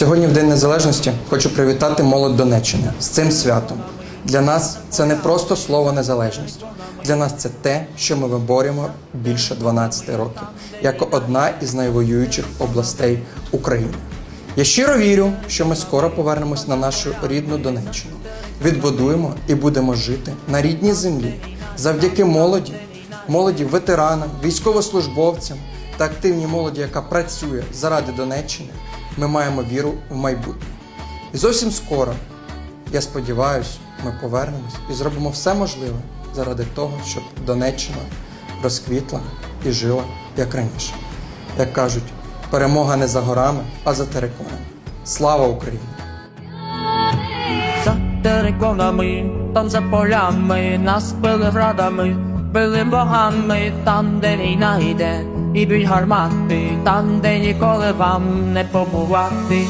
Сьогодні, в День Незалежності, хочу привітати молодь Донеччини з цим святом. Для нас це не просто слово «незалежність». Для нас це те, що ми виборюємо більше 12 років, як одна із найвоюючих областей України. Я щиро вірю, що ми скоро повернемось на нашу рідну Донеччину, відбудуємо і будемо жити на рідній землі. Завдяки молоді ветеранам, військовослужбовцям та активній молоді, яка працює заради Донеччини, ми маємо віру в майбутнє. І зовсім скоро, я сподіваюся, ми повернемось і зробимо все можливе заради того, щоб Донеччина розквітла і жила як раніше. Як кажуть, перемога не за горами, а за териконами. Слава Україні! За териконами, там за полями, нас били градами, били богами, там, де війна йде, і б'ють гармати, там, де ніколи вам не побувати.